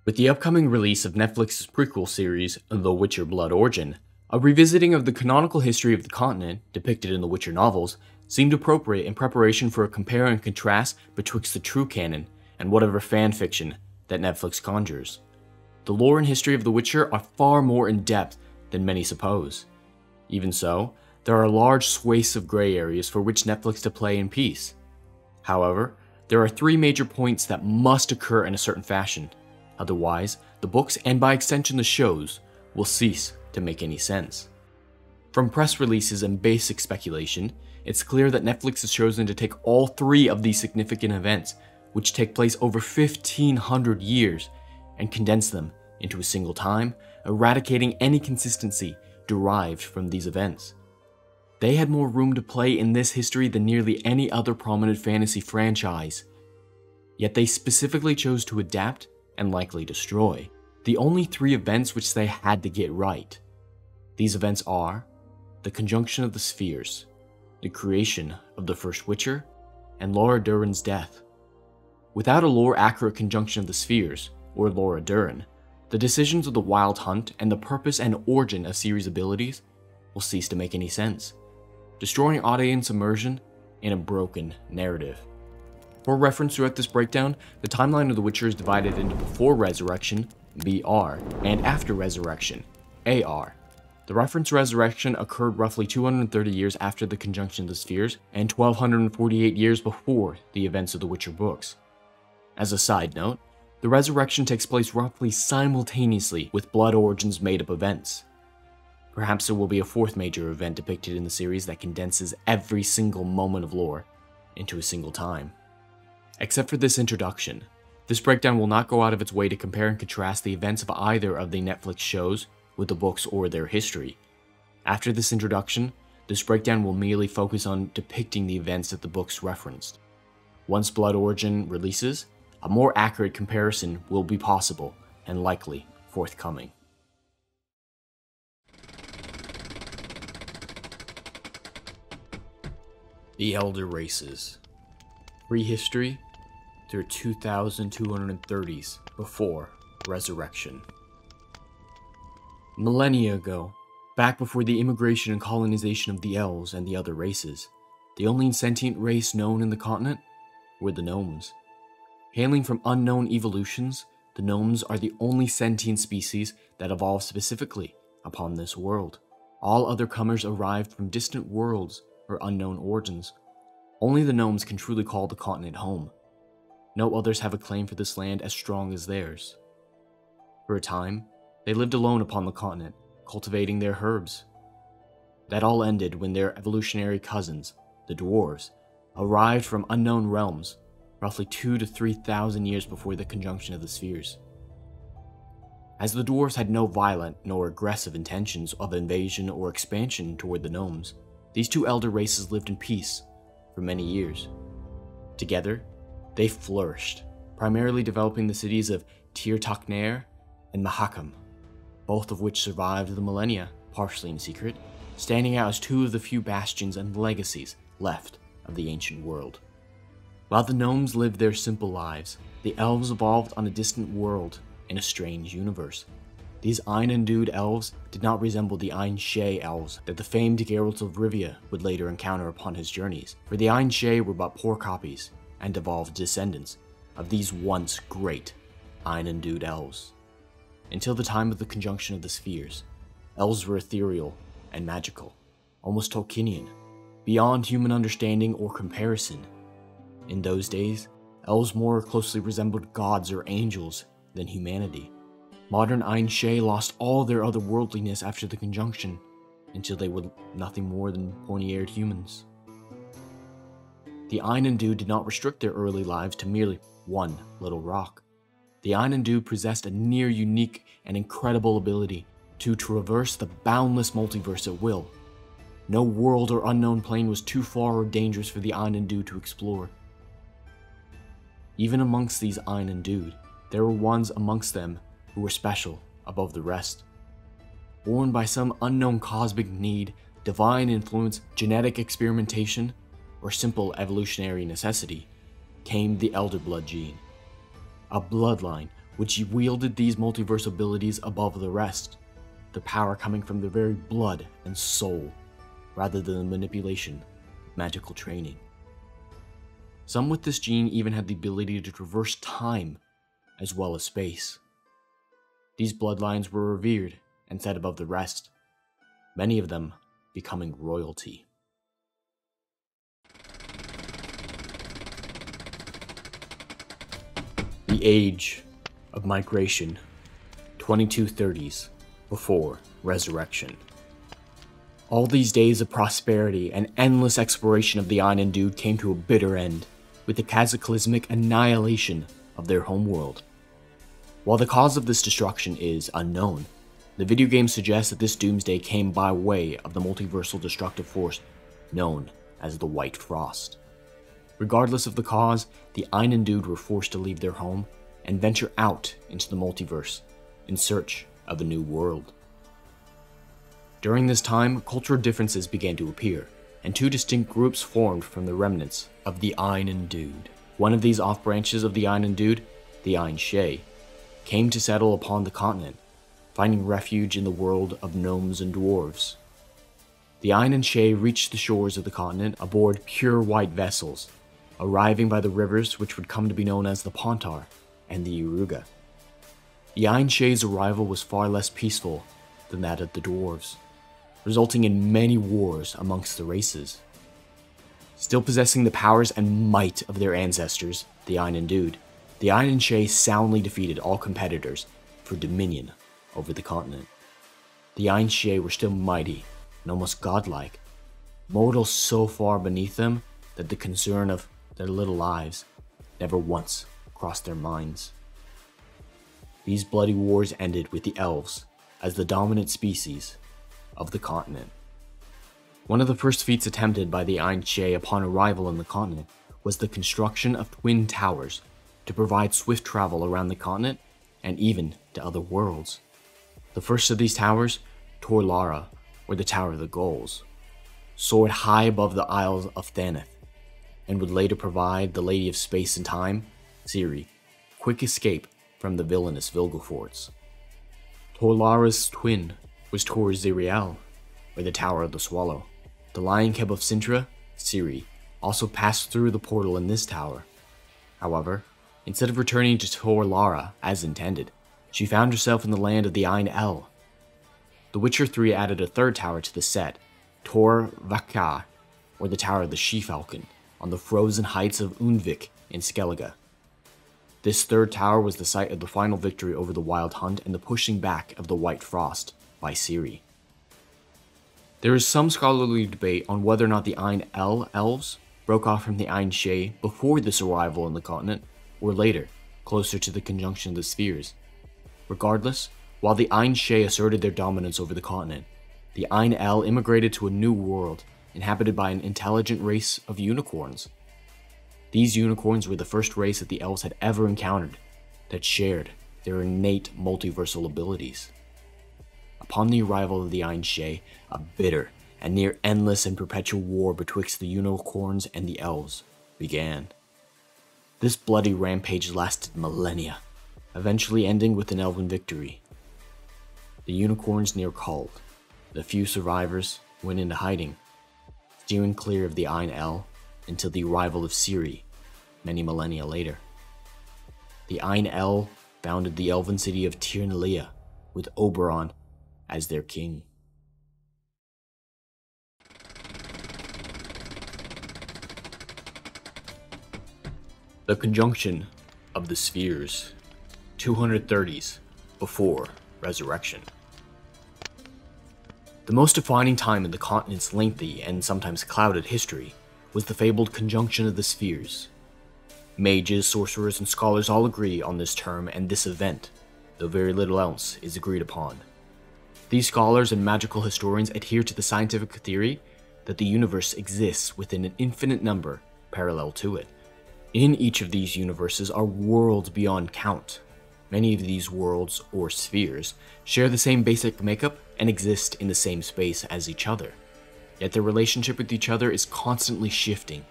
With the upcoming release of Netflix's prequel series, The Witcher Blood Origin, a revisiting of the canonical history of the continent, depicted in the Witcher novels, seemed appropriate in preparation for a compare and contrast betwixt the true canon and whatever fanfiction that Netflix conjures. The lore and history of The Witcher are far more in-depth than many suppose. Even so, there are large swathes of gray areas for which Netflix to play in peace. However, there are three major points that must occur in a certain fashion. Otherwise, the books, and by extension the shows, will cease to make any sense. From press releases and basic speculation, it's clear that Netflix has chosen to take all three of these significant events, which take place over 1,500 years, and condense them into a single time, eradicating any consistency derived from these events. They had more room to play in this history than nearly any other prominent fantasy franchise. Yet they specifically chose to adapt and likely destroy the only three events which they had to get right. These events are the conjunction of the spheres, the creation of the first Witcher, and Laura Durin's death. Without a lore-accurate conjunction of the spheres, or Laura Durin, the decisions of the Wild Hunt and the purpose and origin of Ciri's abilities will cease to make any sense, destroying audience immersion in a broken narrative. For reference throughout this breakdown, the timeline of The Witcher is divided into before Resurrection, BR, and after Resurrection, AR. The reference Resurrection occurred roughly 230 years after the conjunction of the spheres, and 1248 years before the events of the Witcher books. As a side note, the Resurrection takes place roughly simultaneously with Blood Origin's made-up events. Perhaps there will be a fourth major event depicted in the series that condenses every single moment of lore into a single time. Except for this introduction, this breakdown will not go out of its way to compare and contrast the events of either of the Netflix shows with the books or their history. After this introduction, this breakdown will merely focus on depicting the events that the books referenced. Once Blood Origin releases, a more accurate comparison will be possible and likely forthcoming. The Elder Races. Prehistory through 2230s before Resurrection. Millennia ago, back before the immigration and colonization of the elves and the other races, the only sentient race known in the continent were the gnomes. Hailing from unknown evolutions, the gnomes are the only sentient species that evolved specifically upon this world. All other comers arrived from distant worlds or unknown origins. Only the gnomes can truly call the continent home. No others have a claim for this land as strong as theirs. For a time, they lived alone upon the continent, cultivating their herbs. That all ended when their evolutionary cousins, the dwarves, arrived from unknown realms, roughly 2,000 to 3,000 years before the conjunction of the spheres. As the dwarves had no violent nor aggressive intentions of invasion or expansion toward the gnomes, these two elder races lived in peace for many years. Together, they flourished, primarily developing the cities of Tir-Takner and Mahakam, both of which survived the millennia, partially in secret, standing out as two of the few bastions and legacies left of the ancient world. While the gnomes lived their simple lives, the elves evolved on a distant world in a strange universe. These Ein-endued elves did not resemble the Ein-Shay elves that the famed Geralt of Rivia would later encounter upon his journeys, for the Ein-Shay were but poor copies and evolved descendants of these once great Ein-endued elves. Until the time of the conjunction of the spheres, elves were ethereal and magical, almost Tolkienian, beyond human understanding or comparison. In those days, elves more closely resembled gods or angels than humanity. Modern Ein-Shay lost all their otherworldliness after the conjunction, until they were nothing more than pointy-eared humans. The Ein-endued did not restrict their early lives to merely one little rock. The Ein-endued possessed a near unique and incredible ability to traverse the boundless multiverse at will. No world or unknown plane was too far or dangerous for the Ein-endued to explore. Even amongst these Ein-endued, there were ones amongst them who were special above the rest. Born by some unknown cosmic need, divine influence, genetic experimentation, or simple evolutionary necessity, came the Elder Blood gene. A bloodline which wielded these multiverse abilities above the rest, their power coming from their very blood and soul, rather than the manipulation of magical training. Some with this gene even had the ability to traverse time as well as space. These bloodlines were revered and set above the rest, many of them becoming royalty. The Age of Migration, 2230s, before Resurrection. All these days of prosperity and endless exploration of the Einendued came to a bitter end, with the cataclysmic annihilation of their homeworld. While the cause of this destruction is unknown, the video game suggests that this doomsday came by way of the multiversal destructive force known as the White Frost. Regardless of the cause, the Einendued were forced to leave their home and venture out into the multiverse in search of a new world. During this time, cultural differences began to appear, and two distinct groups formed from the remnants of the Einendued. One of these off-branches of the Einendued, the Ein-Shay, came to settle upon the continent, finding refuge in the world of gnomes and dwarves. The Ein-Shay reached the shores of the continent aboard pure white vessels, arriving by the rivers which would come to be known as the Pontar and the Iruga. The Ein-Shay's arrival was far less peaceful than that of the dwarves, resulting in many wars amongst the races. Still possessing the powers and might of their ancestors, the Einendued, the Ein-Shay soundly defeated all competitors for dominion over the continent. The Ein-Shay were still mighty and almost godlike, mortals so far beneath them that the concern of their little lives never once crossed their minds. These bloody wars ended with the elves as the dominant species of the continent. One of the first feats attempted by the Ein-Shay upon arrival in the continent was the construction of twin towers to provide swift travel around the continent and even to other worlds. The first of these towers, Tor Lara, or the Tower of the Gulls, soared high above the Isles of Thaneth, and would later provide the Lady of Space and Time, Ciri, quick escape from the villainous Vilgefortz. Tor Lara's twin was Tor Ziriel, or the Tower of the Swallow. The Lion Cub of Sintra, Ciri, also passed through the portal in this tower. However, instead of returning to Tor Lara as intended, she found herself in the land of the Ein-El. The Witcher 3 added a third tower to the set, Tor Vakar, or the Tower of the She-Falcon, on the frozen heights of Undvik in Skellige. This third tower was the site of the final victory over the Wild Hunt and the pushing back of the White Frost by Ciri. There is some scholarly debate on whether or not the Ein-El elves broke off from the Ein-Shay before this arrival in the continent, or later, closer to the conjunction of the spheres. Regardless, while the Ein-Shay asserted their dominance over the continent, the Ein-El immigrated to a new world inhabited by an intelligent race of unicorns. These unicorns were the first race that the elves had ever encountered that shared their innate multiversal abilities. Upon the arrival of the Ein-Shay, a bitter and near endless and perpetual war betwixt the unicorns and the elves began. This bloody rampage lasted millennia, eventually ending with an elven victory. The unicorns near called. The few survivors went into hiding, steering clear of the Ein-El until the arrival of Ciri many millennia later. The Ein-El founded the elven city of Tir Nalia, with Oberon as their king. The conjunction of the spheres, 230s before Resurrection. The most defining time in the continent's lengthy and sometimes clouded history was the fabled conjunction of the spheres. Mages, sorcerers, and scholars all agree on this term and this event, though very little else is agreed upon. These scholars and magical historians adhere to the scientific theory that the universe exists within an infinite number parallel to it. In each of these universes are worlds beyond count. Many of these worlds, or spheres, share the same basic makeup and exist in the same space as each other, yet their relationship with each other is constantly shifting.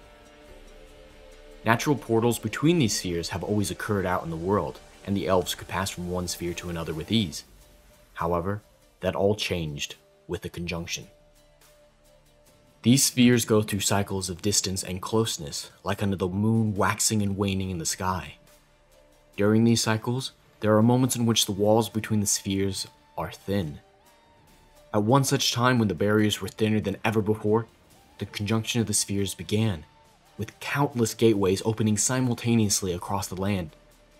Natural portals between these spheres have always occurred out in the world, and the elves could pass from one sphere to another with ease. However, that all changed with the conjunction. These spheres go through cycles of distance and closeness, like under the moon waxing and waning in the sky. During these cycles, there are moments in which the walls between the spheres are thin. At one such time when the barriers were thinner than ever before, the conjunction of the spheres began, with countless gateways opening simultaneously across the land,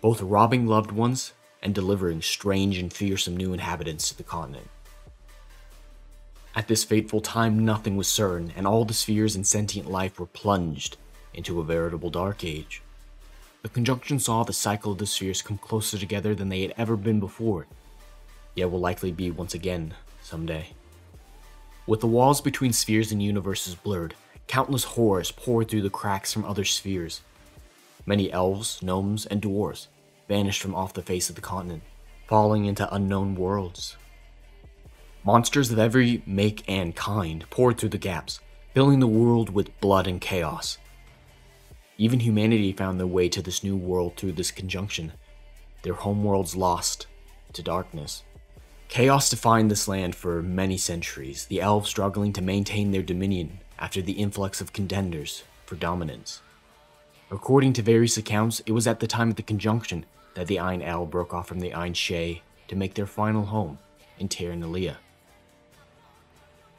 both robbing loved ones and delivering strange and fearsome new inhabitants to the continent. At this fateful time, nothing was certain, and all the spheres and sentient life were plunged into a veritable dark age. The conjunction saw the cycle of the spheres come closer together than they had ever been before, yet will likely be once again someday. With the walls between spheres and universes blurred, countless horrors poured through the cracks from other spheres. Many elves, gnomes, and dwarves vanished from off the face of the continent, falling into unknown worlds. Monsters of every make and kind poured through the gaps, filling the world with blood and chaos. Even humanity found their way to this new world through this conjunction, their homeworlds lost to darkness. Chaos defined this land for many centuries, the elves struggling to maintain their dominion after the influx of contenders for dominance. According to various accounts, it was at the time of the conjunction that the Ein El broke off from the Ein Shay to make their final home in Terranelia.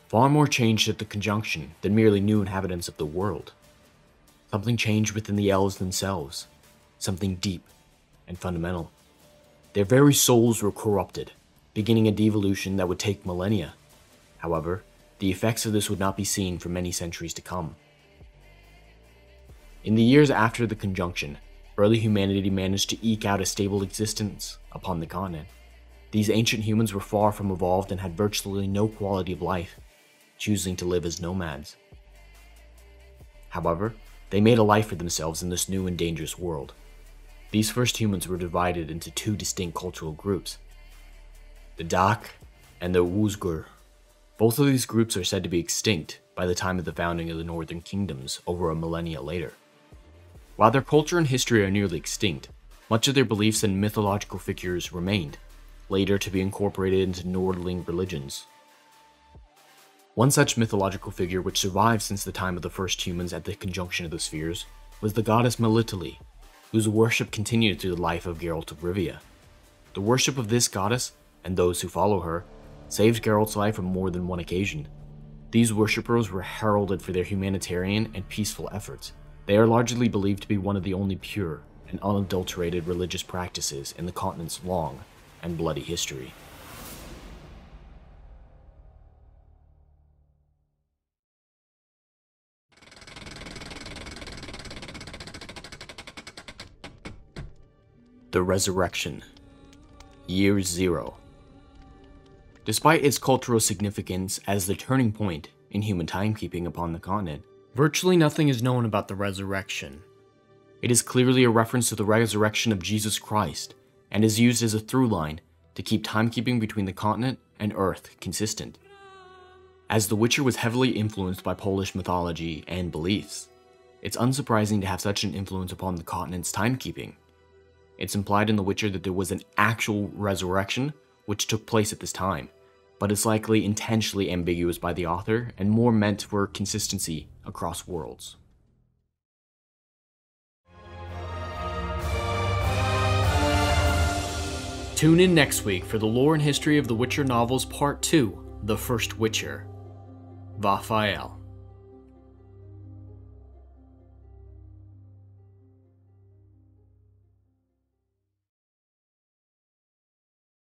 Far more changed at the conjunction than merely new inhabitants of the world. Something changed within the elves themselves, something deep and fundamental. Their very souls were corrupted, beginning a devolution that would take millennia. However, the effects of this would not be seen for many centuries to come. In the years after the conjunction, early humanity managed to eke out a stable existence upon the continent. These ancient humans were far from evolved and had virtually no quality of life, choosing to live as nomads. However, they made a life for themselves in this new and dangerous world. These first humans were divided into two distinct cultural groups, the Dak and the Wuzgur. Both of these groups are said to be extinct by the time of the founding of the Northern Kingdoms over a millennia later. While their culture and history are nearly extinct, much of their beliefs and mythological figures remained, later to be incorporated into Nordling religions. One such mythological figure which survived since the time of the first humans at the conjunction of the spheres was the goddess Melitele, whose worship continued through the life of Geralt of Rivia. The worship of this goddess, and those who follow her, saved Geralt's life on more than one occasion. These worshippers were heralded for their humanitarian and peaceful efforts. They are largely believed to be one of the only pure and unadulterated religious practices in the continent's long and bloody history. The Resurrection. Year Zero. Despite its cultural significance as the turning point in human timekeeping upon the continent, virtually nothing is known about the Resurrection. It is clearly a reference to the resurrection of Jesus Christ, and is used as a through line to keep timekeeping between the continent and Earth consistent. As The Witcher was heavily influenced by Polish mythology and beliefs, it's unsurprising to have such an influence upon the continent's timekeeping. It's implied in The Witcher that there was an actual resurrection which took place at this time, but it's likely intentionally ambiguous by the author and more meant for consistency across worlds. Tune in next week for the lore and history of the Witcher novels Part 2, The First Witcher. Raphael.